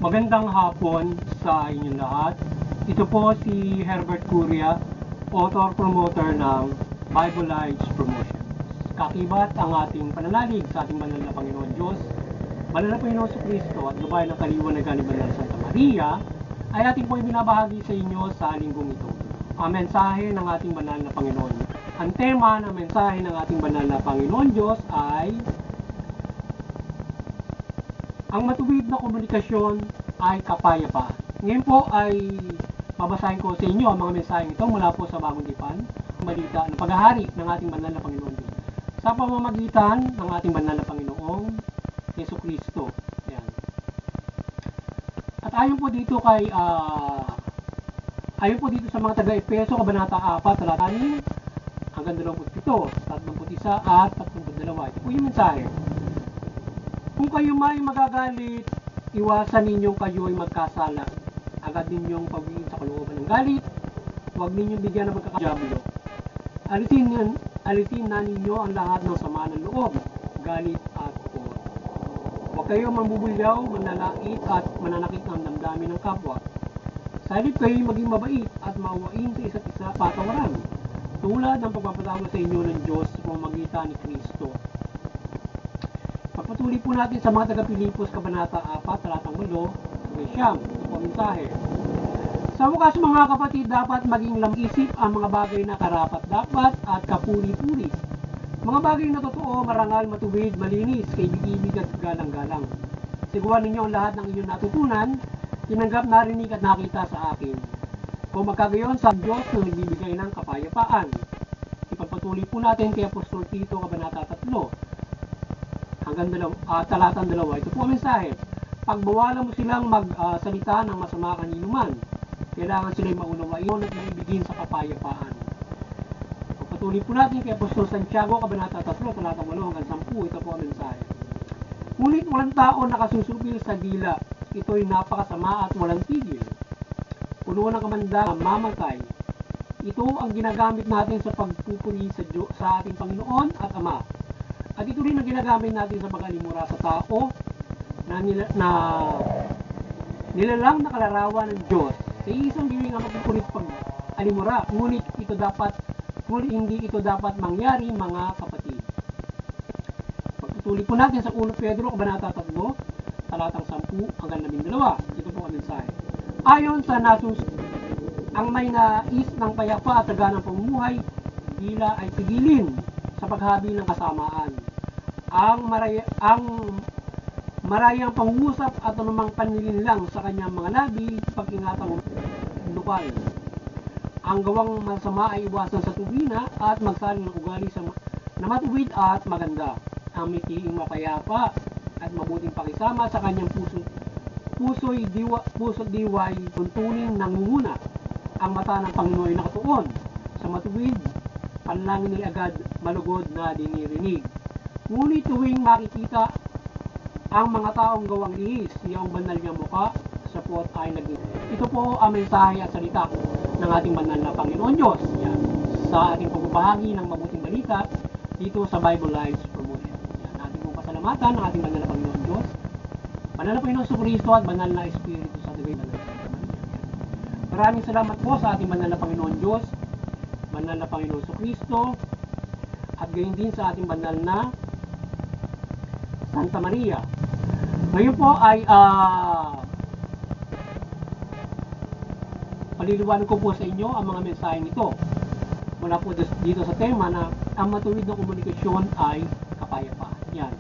Magandang hapon sa inyong lahat. Ito po si Herbert Curia, author-promoter ng Bible Lives Promotions. Kakibat ang ating pananalig sa ating banal na Panginoon Diyos, banal na Panginoon Kristo at gabay ng kaliwanagan ni Banal Santa Maria ay ating po ibinabahagi sa inyo sa linggong ito. Ang mensahe ng ating banal na Panginoon. Ang tema ng mensahe ng ating banal na Panginoon Diyos ay ang matuwid na komunikasyon ay kapayapaan. Ngayon po ay babasahin ko sa inyo ang mga mensaheng ito mula po sa Bagong Tipan, balita ng paghahari ng ating banal na Panginoon Diyos sa pamamagitan ng ating banal na Panginoong Yesu Kristo. Yan. At ayon po dito sa mga taga-Efeso, Kabanata 4, talata 6 hanggang 27, 31 at 32. Ito po yung mensahe. Kung kayo may magagalit, iwasan ninyong kayo'y magkasala. Agad ninyong pagwiin sa kalooban ng galit. Huwag ninyong bigyan ng magkakadiablo. Alisin na ninyo ang lahat ng sama ng loob, galit at puro. Huwag kayong mambubulyaw, manlalait at mananakit ng damdamin ng kapwa. Sa halip kayo'y maging mabait at maawain sa isa't isa patawaran, tulad ng pagpapatawa sa inyo ng Diyos sa pamamagitan ni Kristo. Pagpatuloy po natin sa mga taga-Pilipos, Kabanata 4, talatang 8, Siyam, ito po ang mensahe. Sa wakas mga kapatid, dapat maging lam-isip ang mga bagay na karapat-dapat at kapuri-puri. Mga bagay na totoo, marangal, matuwid, malinis, kaibig-ibig at galang-galang. Siguan ninyo ang lahat ng inyong natutunan, tinanggap, narinig at nakita sa akin. Kung magkagayon sa Diyos na nagbibigay ng kapayapaan. Ipagpatuloy po natin kay Apostol Tito, Kabanata 3, hanggang talatang 2. Ito po ang mensahe. Pagbawalan mo silang magsalita ng masama kaninuman. Kailangan sila'y maunawain at maibigin sa kapayapaan. Pagpatuloy po natin kay Apostol Santiago, Kabanata 3, talatang 8 hanggang 10. Ito po ang mensahe. Ngunit walang tao nakasusubil sa dila. Ito'y napakasama at walang tigil. Puno ng kamandang mamatay. Ito ang ginagamit natin sa pagpupuri sa ating Panginoon at Ama. At ito rin ang ginagamit natin sa pag-alimura sa tao na nilalang na kalarawan ng Diyos. Sa isang giwing ang magkukulit pag-alimura, ngunit hindi ito dapat mangyari, mga kapatid. Pagtutuloy po natin sa 1 Pedro, Kabanata 3, talatang 10 hanggang 12. Ito po ang mensahe. Ayon sa ang may nais ng payapa at taganang pamumuhay, dila ay tigilin sa paghabi ng kasamaan. Ang marayang pangusap at anumang panlilinlang sa kanyang mga labi, pag-ingatang lokal. Ang gawang masama ay iwasan sa tuwina at magsaling ng ugali na matuwid at maganda. Ang mitiing mapayapa at mabuting pakisama sa kanyang puso't diway, tuntunin nangunguna. Ang mata ng Panginoon ay nakatuon sa matuwid, panlangin ni agad malugod na dinirinig. Ngunit tuwing makikita ang mga taong gawang lihis, iyang banal niyang muka sa puot ay naging. Ito po ang mensahe at salita ng ating banal na Panginoon Diyos. Yan, sa ating pagbabahagi ng mabuting balita dito sa Bible Lives Promotion. Yan, ating pong pasalamatan ng ating banal na Panginoon Diyos, banal na Panginoon Kristo at banal na Espiritu sa Divine Banal Santa Maria. Maraming salamat po sa ating banal na Panginoon Diyos, banal na Panginoon Kristo, at gayon din sa ating banal na Santa Maria. Ngayon po ay paliliwanag ko po sa inyo ang mga mensaheng ito. Mula po dito sa tema na ang matuwid na komunikasyon ay kapayapaan. Yan.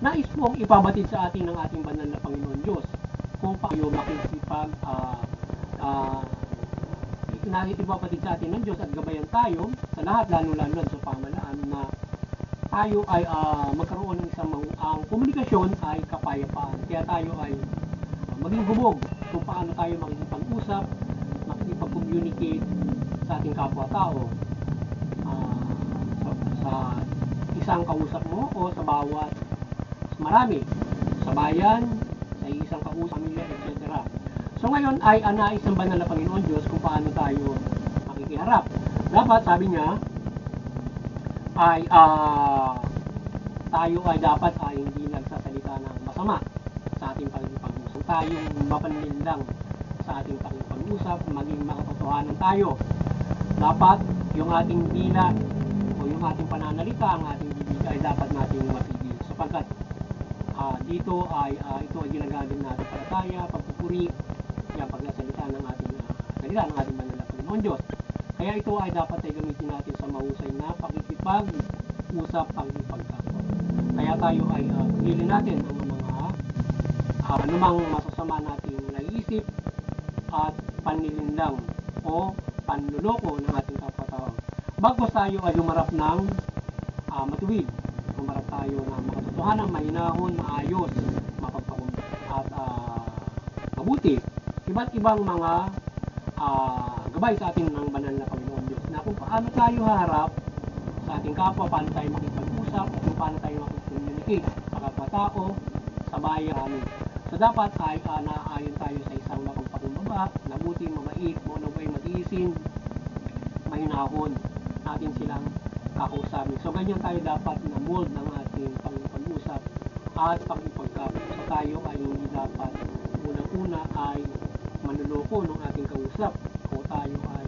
Nais pong ipabatid sa atin ng ating banal na Panginoon Diyos kung paano makikipag ipabatid sa atin ng Diyos at gabayan tayo sa lahat, lalo-lalo sa pamahalaan na tayo ay magkaroon ng isang ang komunikasyon ay kapayapaan. Kaya tayo ay maging hubog kung paano tayo makikipag-usap, makikipag-communicate sa ating kapwa-tao. Sa isang kausap mo o sa bawat marami, sa bayan, sa isang kausap, pamilya, etc. So ngayon ay anais ng banal na Panginoon Diyos kung paano tayo makikiharap. Dapat, sabi niya, ay tayo ay dapat ay hindi nagsasalita ng masama sa ating pag-usap. Tayong mapanlinlang sa ating pag-usap, maging makatotohanan tayo. Dapat yung ating dila o yung ating pananalita, ang ating bibig ay dapat nating mapigil. Sapagkat ito ay ginagamit natin palataya, pagpupuri, yung pagsasalita ng ating salita ng ating banal na Panginoon Diyos. Kaya ito ay dapat ay gamitin natin sa mahusay na pakikipag-usap, pakikipagkapwa. Kaya tayo ay pigilin natin ang mga anumang masasama nating naiisip at panlilinlang o panluloko ng ating kapwa-tao. Bagos tayo ay humarap ng matuwid, humarap tayo ng makatotohanan, mahinahon, maayos, mapagpakumbaba at mabuti. Iba't ibang mga gabay sa atin ng banal na Panginoon Diyos na kung paano tayo haharap sa ating kapwa, paano tayo makipag-usap, kung paano tayo makipag-communicate sa kapwa-tao, sa bayan. So dapat ay naaayon tayo sa isang mapagpakumbaba, mabuti, mabait, maunaway, matiisin, mahinahon natin silang kakausapin. So ganyan tayo dapat na mold ng ating pag-usap at pag-ipagkap. So tayo ay hindi dapat unang-una ay manluloko ng ating kausap o tayo ay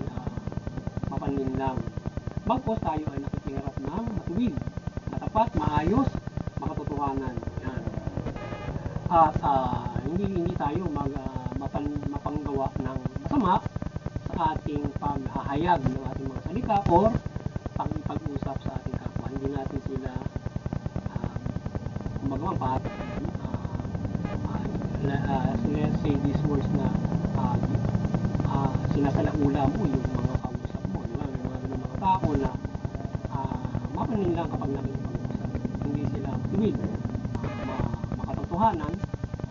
mapanlinlang. Bagkos tayo ay nakikiharap ng matuwid, matapat, maayos, makatotohanan. Yan. At hindi tayo mapanggawa ng masama sa ating paghahayag ng ating mga salita or pag-usap sa ating kapwa. Hindi natin sila kumagawang let's say these words na sinasalaula mo yung mga kausap mo. Diba? May mga ganun mga tao na mapanin lang kapag nakikipag-usap. Hindi sila tuwid, makatotohanan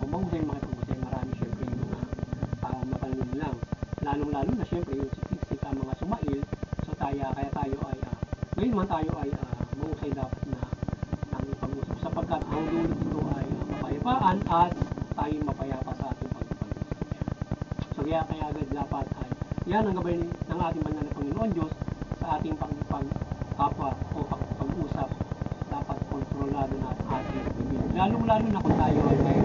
o mahusay makipag-usap. Marami syempre yung mga mapanin lang. Lalong-lalo na syempre yung siksik ang mga sumail. So kaya tayo ay ngayon man tayo ay mahusay dapat na pag-usap sapagkat ang dulot nito ay kapayapaan at tayo mapayapa sa ating pag-usap. So kaya agad dapat ay yan ang gabay ng ating banal na Panginoon Diyos sa ating pagkapwa o pag-usap. Dapat kontrolado na ating bibig. Lalong-lalo na kung tayo ay may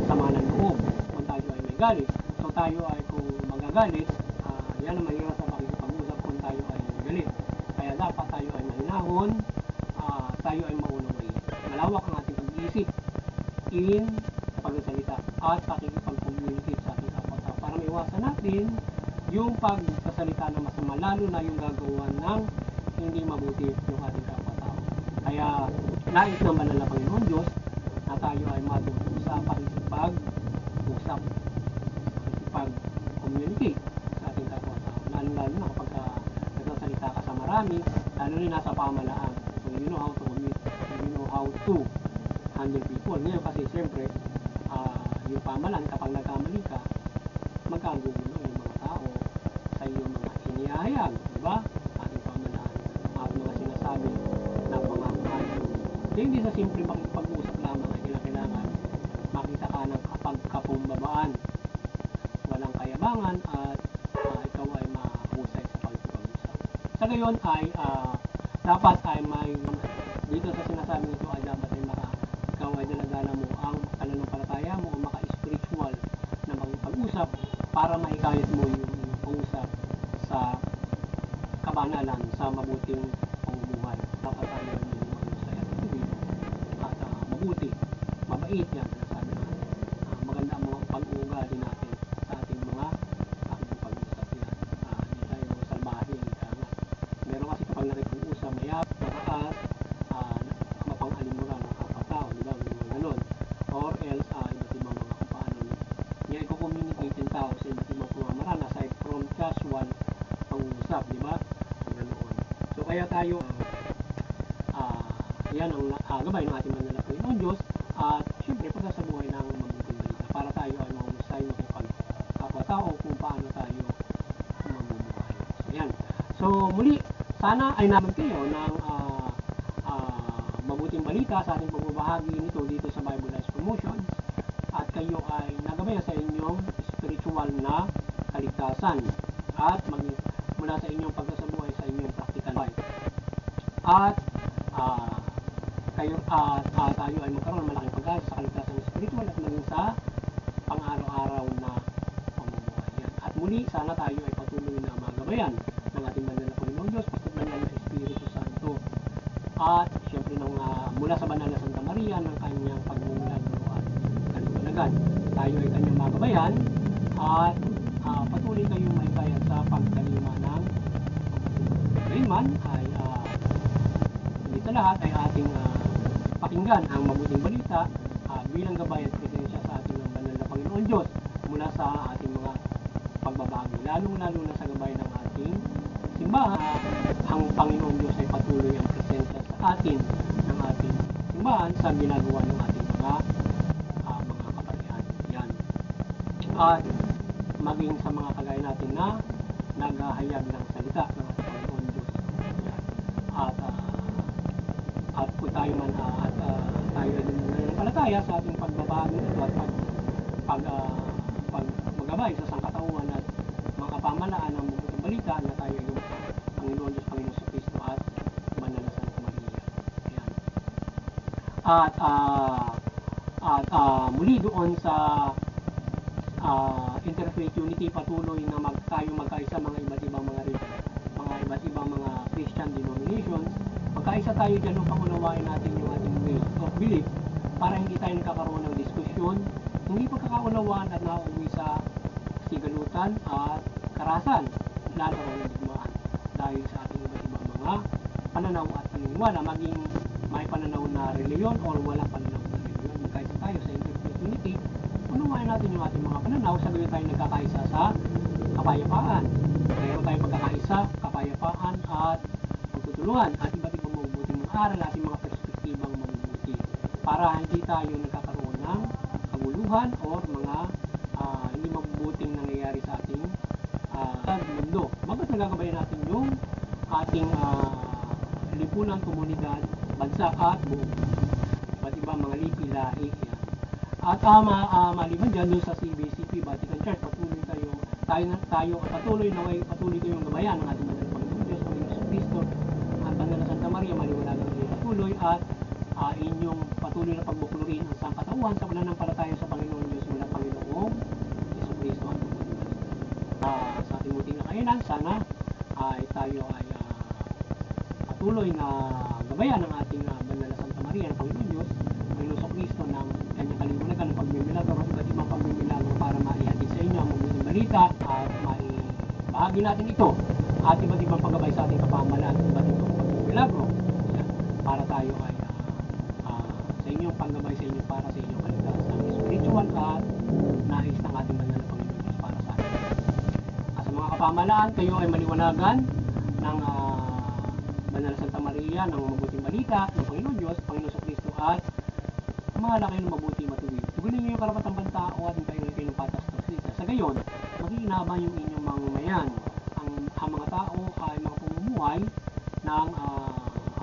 sama ng loob, kung tayo ay may galit. So tayo ay kung magagalit, yan ang mahirap sa pakikipag-usap kung tayo ay galit. Kaya dapat tayo ay mahinahon, tayo ay maunaway. Malawak ang ating pag-iisip in pagsasalita at pakikipag-communicate sa ating kapwa-tao para maiwasan natin yung pagsasalita na masama, lalo na yung gagawa ng hindi mabuti yung ating kapwa-tao. Kaya nais ng banal na Panginoon Diyos na tayo ay matuto sa pakikipag-usap, pakikipag-communicate sa ating kapwa-tao. Lalo na kapag nagsasalita ka sa marami, lalo na nasa pamalaan. So you know how to communicate, you know how to handle people. Ngayon kasi siyempre, yung pamalaan kapag nagkamali ka, magkagugulo yung mga tao sa iyong mga inihahayag, di ba? Ating pamalaan, at mga sinasabi ng mga kayo. So hindi sa simple pag-usap lamang ay kailangan makita ka ng kapagkapumbabaan, walang kayabangan at ikaw ay mahusay sa pag-usap. Sa gayon ay dapat ay may dito sa sinasabi nito ay dapat ay ikaw ay daladala mo ang pananampalataya mo o maka-spiritual na pag-usap para mahikayat mo yung pag-usap sa kabanalan, sa mabuting pamumuhay. Dapat tayo ay maging mahusay at tuwid at mabuti, mabait yan sinasabi natin. Maganda ang mga pag-uugali natin sa ating mga pag-usap yan. Hindi tayo salbahe, meron kasi kapag nakipag-usap, mayap, mataas, mapang-alimuran ng kapatao, di ba? Ganun. Or else, iba't ibang mga kung paano niya i-communicate yung tao sa iba't ibang pamamaraan aside from casual pag-uusap, di ba? Ganoon. So kaya tayo, yan ang gabay ng ating banal na Panginoon Diyos at syempre pagkasabuhay ng mabuting balita para tayo ay mahusay makipag-kapwa-tao kung paano tayo mabubuhay. So yan. So muli, sana ay naman kayo ng mabuting balita sa ating pagbabahagi nito dito sa Bible Life Promotions at kayo ay nagabay sa inyong spiritual na kaligtasan at mula sa inyong pagkasabuhay sa inyong practical life. At tayo ay magkaroon ng malaking pag-asa sa kaligtasan spiritual at maging sa sa pang-araw-araw na pamumuhay. Yan. At muli, sana tayo ay patuloy na magabayan ng ating banal na Panginoon Diyos, pagkat banal na Espiritu Santo. At siyempre mula sa banal na Santa Maria ng kanyang pagmumulagro at kaliwanagan. Tayo ay kanyang magabayan at patuloy kayong may kaya sa pagkalima ng Gayunman ay hindi sa lahat ay ating pakinggan ang mabuting balita bilang gabay at presensya sa ating ng banal na Panginoon Diyos mula sa ating mga pagbabago, lalong-lalo na sa gabay ng ating simbahan. Ang Panginoon Diyos ay patuloy ang presensya sa atin ng ating simbahan sa ginagawa ng ating mga kapatihan. Yan. At maging sa mga kagaya natin na naghahayag ng salita ng ating Panginoon Diyos. Yan. At kung tayo man tayo ay nananampalataya sa ating pagbabago at paggabay sa sangkatauhan at mga kapamalaan ng mabuting balita na tayo ay yung Panginoon Diyos, Panginoon sa Kristo at banal na Santa Maria. Ayan. At muli doon sa Interfaith Unity, patuloy na tayo magkaisa mga iba't ibang mga Christian denominations. Magkaisa tayo dyan upang unawain natin yung ating way of belief para hindi tayo nagkakaroon ng diskusyon, hindi pagkakaunawaan at nauwi sa sigalutan at karahasan, lalo ng digmaan dahil sa ating iba't ibang mga pananaw at paniniwala, maging may pananaw na reliyon o walang pananaw na reliyon. Magkaisa tayo sa Interfaith Unity, unawain natin yung ating mga pananaw, sa gayon tayo nagkakaisa sa kapayapaan. Kaya tayo pagkakaisa, kapayapaan at pagtutulungan at iba't ibang mabubuting aral at mga perspektibang mabubuti para hindi tayo nagkakaroon ng kaguluhan o mga hindi mabubuting nangyayari sa ating mundo. Bakit nagagabayan natin yung ating lipunan, komunidad, bansa at buong iba't ibang mga lipi, lahi. At maliban dyan doon sa CBCP, Vatican Church, patuloy kayong gabayan ng ating banal na Panginoon Diyos, Panginoon sa Kristo, at banal na Santa Maria, maliwanagan kayo patuloy at inyong patuloy na pagbuklurin ang sangkatauhan sa pananampalataya sa Panginoon Diyos mula Panginoong Yesu Kristo at sa ating muting kakayanan, sana tayo ay patuloy na gabayan ng ating banal na Santa Maria ng Panginoon Diyos, Panginoon sa Kristo ng kanyang kaliwanagan ng pagmimilagro at iba't ibang pagmimilagro para maihatid sa inyo ang mabuting balita at maibahagi natin ito at iba't ibang paggabay sa ating kapamahalaan at iba't ibang pagmimilagro para tayo ay sa inyong paggabay sa inyo para sa inyong kaligtasan spiritual at nais ng ating banal na Panginoon Diyos para sa atin. Sa mga kapamahalaan, kayo ay maliwanagan ng banal na Santa Maria ng mabuting balita ng Panginoon Diyos, Panginoon sa Kristo at mahala kayo ng mabuti matuwid. Tugunin niyo yung karapatang pantao at hintayin kayo ng patas na salita. Sa gayon, mag-iinabang yung inyong mamamayan. Ang mga tao ay mga pamumuhay ng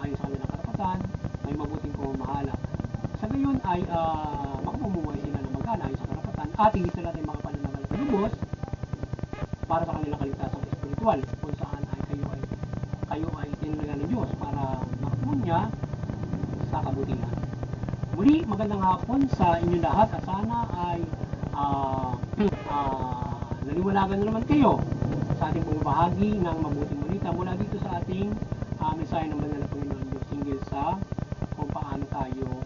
ayon sa kanilang karapatan, may mabuting pamamahala. Sa gayon ay makapamumuhay sila ng magana ayon sa karapatan at hindi sila ay makapananagal at lubos para sa kanilang kaligtasang espiritual kung saan ay kayo ay tinulagan ng Diyos para makatulong niya sa kabutihan. Muli, magandang hapon sa inyo lahat at sana ay naliwanagan na naman kayo sa ating pumabahagi ng mabuting balita mula dito sa ating mensahe ng banal na Panginoon Diyos hinggil sa kung paano tayo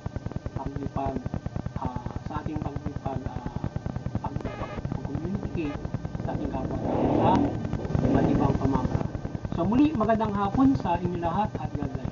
sa ating pag-communicate sa ating kapwa sa iba't ibang pamamaraan. So muli, magandang hapon sa inyo lahat at God bless.